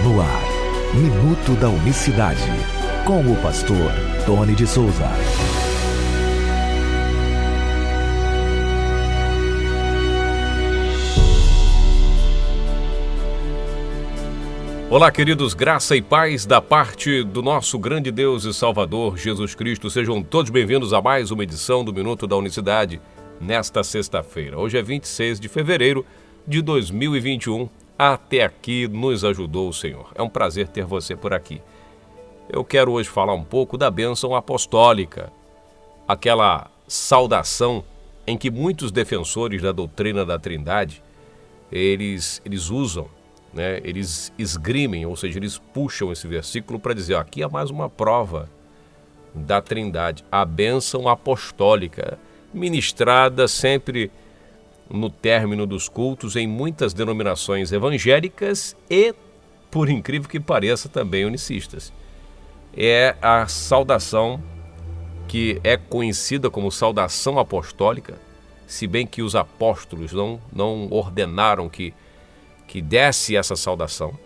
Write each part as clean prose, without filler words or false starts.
No ar, Minuto da Unicidade, com o pastor Tony de Souza. Olá, queridos, graça e paz da parte do nosso grande Deus e Salvador, Jesus Cristo. Sejam todos bem-vindos a mais uma edição do Minuto da Unicidade, nesta sexta-feira. Hoje é 26 de fevereiro de 2021. Até aqui nos ajudou o Senhor. É um prazer ter você por aqui. Eu quero hoje falar um pouco da bênção apostólica, aquela saudação em que muitos defensores da doutrina da Trindade, eles usam, né? Eles esgrimem, ou seja, eles puxam esse versículo para dizer, ó, aqui é mais uma prova da Trindade, a bênção apostólica, ministrada sempre no término dos cultos em muitas denominações evangélicas e, por incrível que pareça, também unicistas. É a saudação que é conhecida como saudação apostólica, se bem que os apóstolos não ordenaram que desse essa saudação.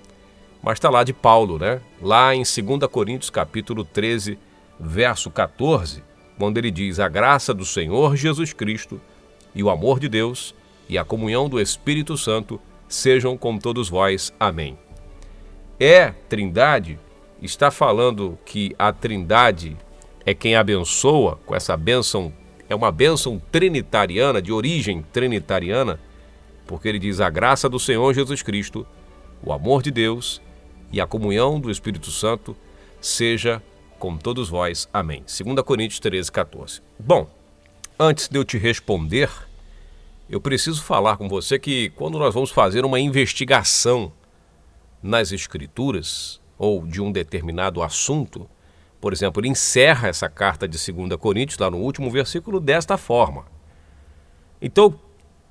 Mas está lá de Paulo, né? Lá em 2 Coríntios capítulo 13, verso 14, quando ele diz, a graça do Senhor Jesus Cristo e o amor de Deus e a comunhão do Espírito Santo sejam com todos vós. Amém. Trindade, está falando que a Trindade é quem abençoa com essa bênção, é uma bênção trinitariana, de origem trinitariana, porque ele diz a graça do Senhor Jesus Cristo, o amor de Deus e a comunhão do Espírito Santo seja com todos vós. Amém. 2 Coríntios 13, 14. Bom, antes de eu te responder, eu preciso falar com você que quando nós vamos fazer uma investigação nas Escrituras ou de um determinado assunto, por exemplo, ele encerra essa carta de 2 Coríntios, lá no último versículo, desta forma. Então,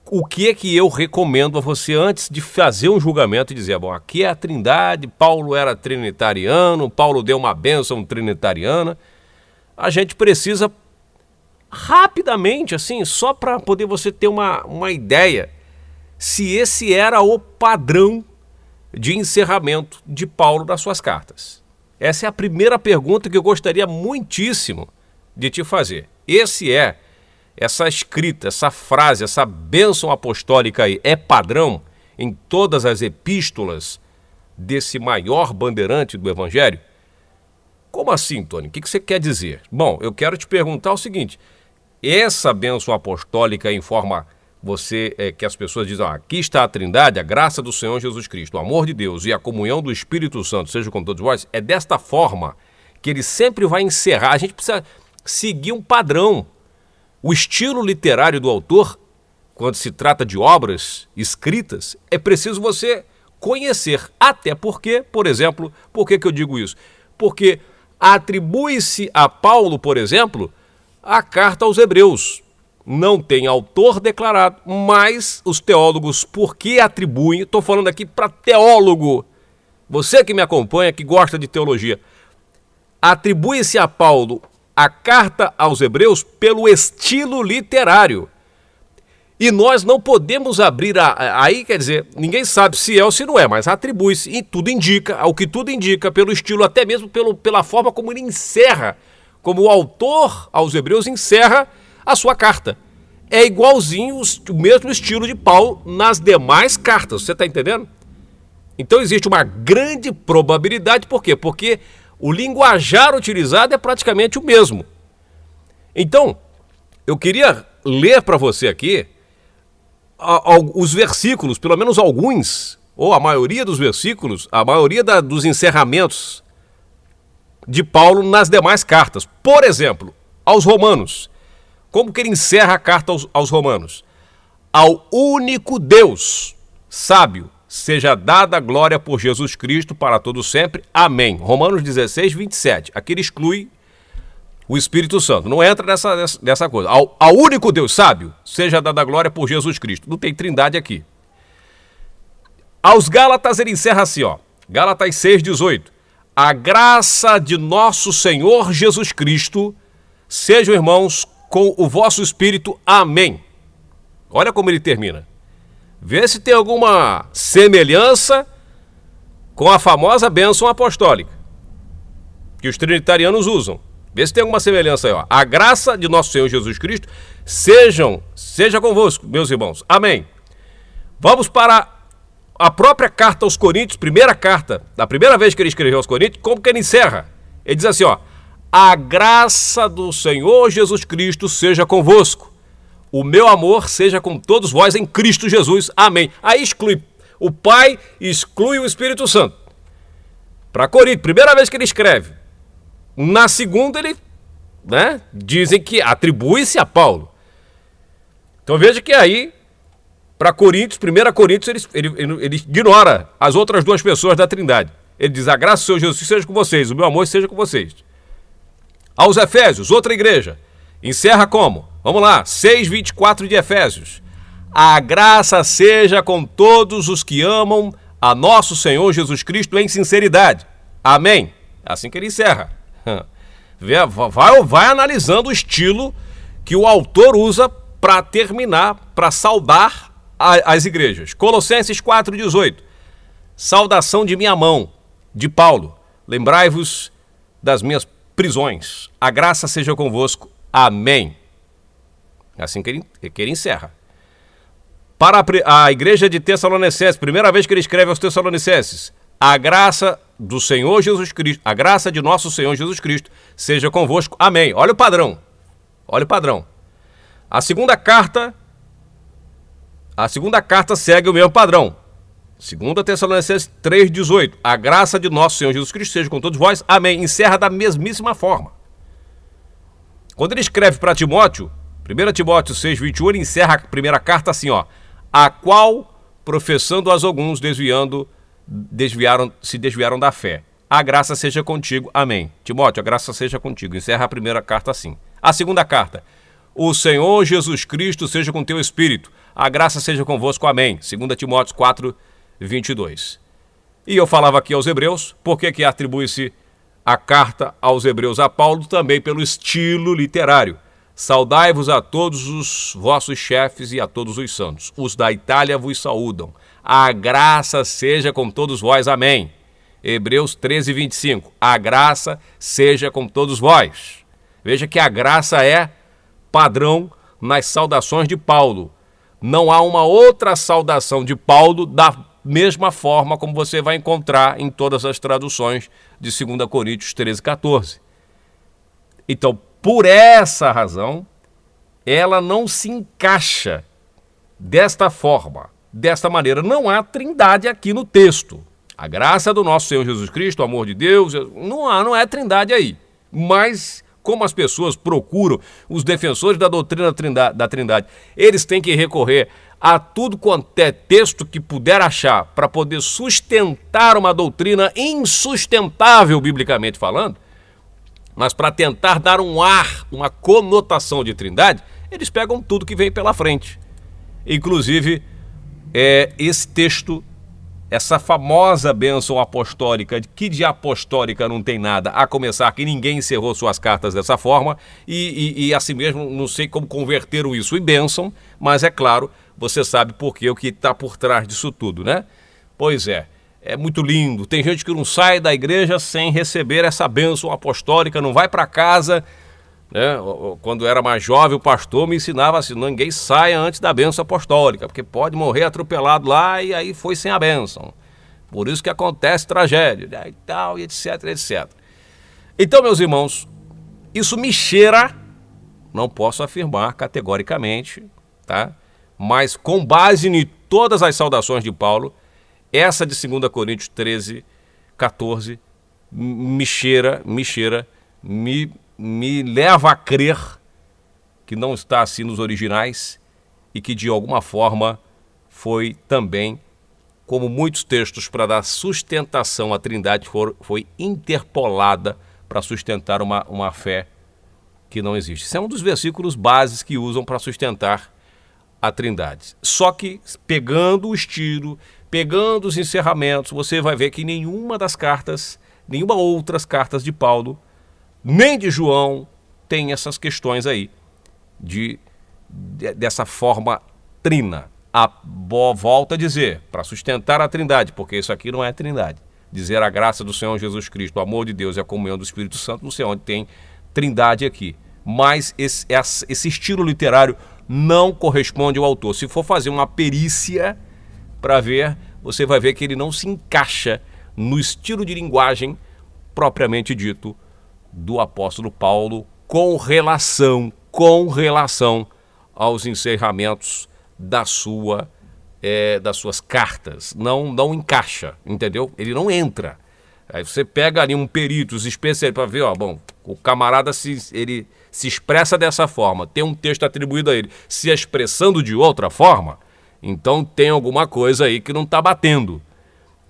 o que é que eu recomendo a você antes de fazer um julgamento e dizer, bom, aqui é a Trindade, Paulo era trinitariano, Paulo deu uma bênção trinitariana. A gente precisa rapidamente, assim, só para poder você ter uma ideia, se esse era o padrão de encerramento de Paulo das suas cartas. Essa é a primeira pergunta que eu gostaria muitíssimo de te fazer. Essa escrita, essa frase, essa bênção apostólica aí é padrão em todas as epístolas desse maior bandeirante do Evangelho? Como assim, Tony? O que você quer dizer? Bom, eu quero te perguntar o seguinte, essa bênção apostólica informa você que as pessoas dizem, aqui está a Trindade, a graça do Senhor Jesus Cristo, o amor de Deus e a comunhão do Espírito Santo, seja com todos vós, é desta forma que ele sempre vai encerrar. A gente precisa seguir um padrão. O estilo literário do autor, quando se trata de obras escritas, é preciso você conhecer. Até porque, por exemplo, por que eu digo isso? Porque atribui-se a Paulo, por exemplo, a carta aos Hebreus. Não tem autor declarado, mas os teólogos, por que atribuem? Estou falando aqui para teólogo, você que me acompanha, que gosta de teologia, atribui-se a Paulo a carta aos Hebreus pelo estilo literário. E nós não podemos abrir aí, quer dizer, ninguém sabe se é ou se não é, mas atribui-se, e tudo indica, ao que tudo indica, pelo estilo, até mesmo pela forma como ele encerra, como o autor aos Hebreus encerra a sua carta. É igualzinho o mesmo estilo de Paulo nas demais cartas, você está entendendo? Então existe uma grande probabilidade, por quê? Porque o linguajar utilizado é praticamente o mesmo. Então, eu queria ler para você aqui os versículos, pelo menos alguns, ou a maioria dos versículos, a maioria dos encerramentos de Paulo nas demais cartas. Por exemplo, aos Romanos. Como que ele encerra a carta aos Romanos? Ao único Deus, sábio, seja dada a glória por Jesus Cristo para todo sempre. Amém. Romanos 16, 27. Aqui ele exclui o Espírito Santo. Não entra nessa coisa. Ao único Deus sábio, seja dada a glória por Jesus Cristo. Não tem trindade aqui. Aos Gálatas ele encerra assim, ó. Gálatas 6, 18. A graça de nosso Senhor Jesus Cristo sejam, irmãos, com o vosso espírito. Amém. Olha como ele termina. Vê se tem alguma semelhança com a famosa bênção apostólica, que os trinitarianos usam. Vê se tem alguma semelhança aí, ó. A graça de nosso Senhor Jesus Cristo seja convosco, meus irmãos. Amém. Vamos para a própria carta aos Coríntios, primeira carta, da primeira vez que ele escreveu aos Coríntios, como que ele encerra? Ele diz assim, ó: a graça do Senhor Jesus Cristo seja convosco. O meu amor seja com todos vós em Cristo Jesus. Amém. Aí exclui o Pai, exclui o Espírito Santo. Para Coríntios, primeira vez que ele escreve. Na segunda, ele, dizem que atribui-se a Paulo. Então veja que aí, para Coríntios, 1 Coríntios, ele ignora as outras duas pessoas da Trindade. Ele diz: a graça do Senhor Jesus seja com vocês, o meu amor seja com vocês. Aos Efésios, outra igreja, encerra como? Vamos lá, 6:24 de Efésios. A graça seja com todos os que amam a nosso Senhor Jesus Cristo em sinceridade. Amém. Assim que ele encerra. Vai analisando o estilo que o autor usa para terminar, para saudar as igrejas. Colossenses 4,18. Saudação de minha mão, de Paulo. Lembrai-vos das minhas prisões. A graça seja convosco. Amém. Assim que ele encerra. Para a igreja de Tessalonicenses, primeira vez que ele escreve aos Tessalonicenses: a graça do Senhor Jesus Cristo, a graça de nosso Senhor Jesus Cristo seja convosco. Amém. Olha o padrão. Olha o padrão. A segunda carta segue o mesmo padrão. 2 Tessalonicenses 3,18. A graça de nosso Senhor Jesus Cristo seja com todos vós. Amém. Encerra da mesmíssima forma. Quando ele escreve para Timóteo, 1 Timóteo 6,21, ele encerra a primeira carta assim, ó: a qual, professando-as alguns, se desviaram da fé. A graça seja contigo. Amém. Timóteo, a graça seja contigo. Encerra a primeira carta assim. A segunda carta: o Senhor Jesus Cristo seja com teu espírito. A graça seja convosco. Amém. 2 Timóteo 4:22. E eu falava aqui aos Hebreus, por que atribui-se a carta aos Hebreus a Paulo? Também pelo estilo literário. Saudai-vos a todos os vossos chefes e a todos os santos. Os da Itália vos saúdam. A graça seja com todos vós. Amém. Hebreus 13:25. A graça seja com todos vós. Veja que a graça é padrão nas saudações de Paulo. Não há uma outra saudação de Paulo da mesma forma como você vai encontrar em todas as traduções de 2 Coríntios 13:14. Então, por essa razão, ela não se encaixa desta forma, desta maneira. Não há trindade aqui no texto. A graça do nosso Senhor Jesus Cristo, o amor de Deus, não é trindade aí. Mas, como as pessoas procuram, os defensores da doutrina da trindade, eles têm que recorrer a tudo quanto é texto que puder achar para poder sustentar uma doutrina insustentável, biblicamente falando, mas para tentar dar um ar, uma conotação de trindade, eles pegam tudo que vem pela frente. Inclusive, esse texto, essa famosa bênção apostólica, que de apostólica não tem nada, a começar que ninguém encerrou suas cartas dessa forma, e assim mesmo não sei como converteram isso em bênção, mas é claro, você sabe por quê, o que está por trás disso tudo, né? Pois é muito lindo. Tem gente que não sai da igreja sem receber essa bênção apostólica, não vai para casa, né? Quando era mais jovem, o pastor me ensinava assim: ninguém saia antes da bênção apostólica, porque pode morrer atropelado lá e aí foi sem a bênção. Por isso que acontece tragédia, né? E tal, e etc, etc. Então, meus irmãos, isso me cheira, não posso afirmar categoricamente, tá? Mas com base em todas as saudações de Paulo, essa de 2 Coríntios 13:14 me leva a crer que não está assim nos originais e que de alguma forma foi também, como muitos textos para dar sustentação à trindade, foi interpolada para sustentar uma fé que não existe. Esse é um dos versículos bases que usam para sustentar a trindade. Só que pegando o estilo, pegando os encerramentos, você vai ver que nenhuma outras cartas de Paulo, nem de João, tem essas questões aí dessa forma trina. Volto a dizer, para sustentar a trindade, porque isso aqui não é trindade. dizer a graça do Senhor Jesus Cristo, o amor de Deus e a comunhão do Espírito Santo, não sei onde tem trindade aqui. Mas esse estilo literário não corresponde ao autor. Se for fazer uma perícia para ver, você vai ver que ele não se encaixa no estilo de linguagem propriamente dito do apóstolo Paulo com relação aos encerramentos das suas cartas. Não encaixa, entendeu? Ele não entra. Aí você pega ali um perito, os especialistas para ver, o camarada ele se expressa dessa forma, tem um texto atribuído a ele, se expressando de outra forma, então tem alguma coisa aí que não está batendo.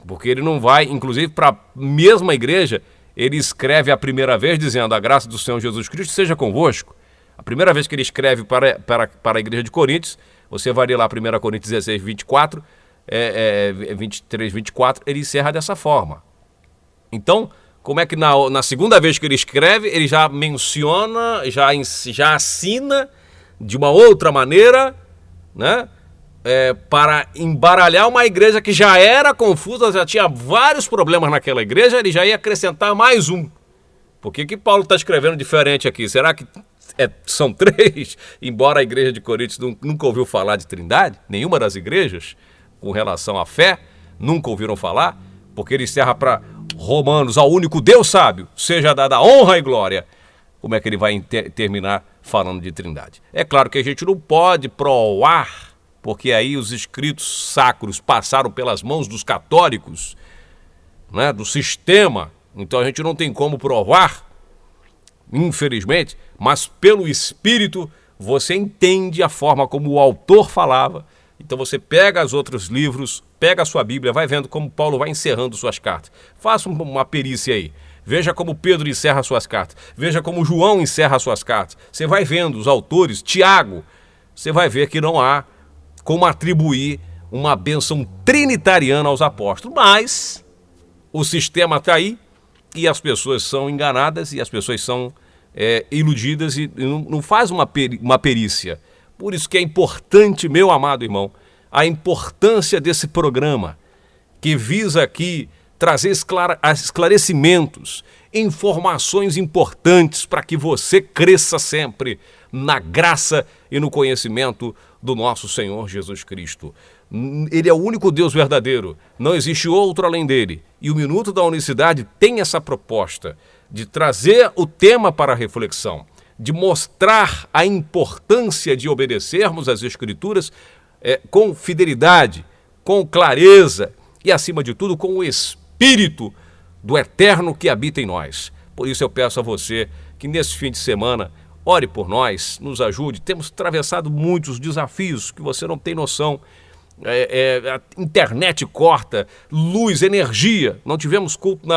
Porque ele não vai, inclusive para a mesma igreja, ele escreve a primeira vez dizendo: a graça do Senhor Jesus Cristo seja convosco. A primeira vez que ele escreve para a igreja de Coríntios, você vai ler lá 1 Coríntios 16, 24, 23, 24, ele encerra dessa forma. Então, como é que na segunda vez que ele escreve, ele já menciona, já assina de uma outra maneira, né? Para embaralhar uma igreja que já era confusa, já tinha vários problemas naquela igreja, ele já ia acrescentar mais um. Por que Paulo está escrevendo diferente aqui? Será que são 3? Embora a igreja de Coríntios nunca ouviu falar de trindade, nenhuma das igrejas, com relação à fé, nunca ouviram falar, porque ele encerra para Romanos: ao único Deus sábio seja dada honra e glória. Como é que ele vai terminar falando de trindade? É claro que a gente não pode provar, porque aí os escritos sacros passaram pelas mãos dos católicos, né, do sistema, então a gente não tem como provar, infelizmente, mas pelo Espírito você entende a forma como o autor falava. Então você pega os outros livros, pega a sua Bíblia, vai vendo como Paulo vai encerrando suas cartas. Faça uma perícia aí. Veja como Pedro encerra suas cartas. Veja como João encerra suas cartas. Você vai vendo os autores, Tiago, você vai ver que não há como atribuir uma bênção trinitariana aos apóstolos. Mas o sistema está aí e as pessoas são enganadas e as pessoas são iludidas e não faz uma perícia. Por isso que é importante, meu amado irmão, a importância desse programa, que visa aqui trazer esclarecimentos, informações importantes para que você cresça sempre na graça e no conhecimento do nosso Senhor Jesus Cristo. Ele é o único Deus verdadeiro, não existe outro além dele. E o Minuto da Unicidade tem essa proposta de trazer o tema para a reflexão, de mostrar a importância de obedecermos às Escrituras com fidelidade, com clareza e, acima de tudo, com o Espírito do Eterno que habita em nós. Por isso eu peço a você que nesse fim de semana ore por nós, nos ajude. Temos atravessado muitos desafios que você não tem noção. A internet corta, luz, energia. Não tivemos culto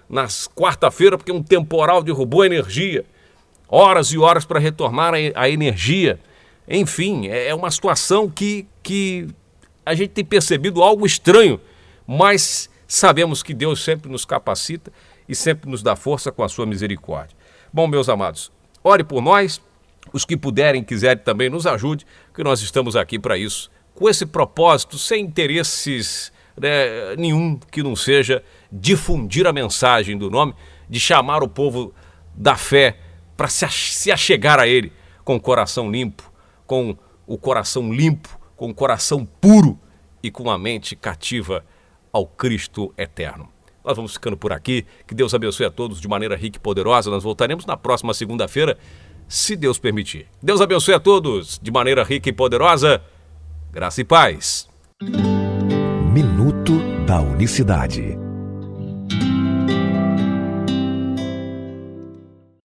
nas quarta-feira porque um temporal derrubou a energia. Horas e horas para retornar a energia. Enfim, é uma situação que a gente tem percebido algo estranho, mas sabemos que Deus sempre nos capacita e sempre nos dá força com a sua misericórdia. Bom, meus amados, ore por nós, os que puderem, quiserem também nos ajude, que nós estamos aqui para isso, com esse propósito, sem interesses nenhum que não seja difundir a mensagem do nome, de chamar o povo da fé para se achegar a Ele com o coração limpo, com o coração puro e com a mente cativa ao Cristo eterno. Nós vamos ficando por aqui. Que Deus abençoe a todos de maneira rica e poderosa. Nós voltaremos na próxima segunda-feira, se Deus permitir. Deus abençoe a todos de maneira rica e poderosa. Graça e paz. Minuto da Unicidade.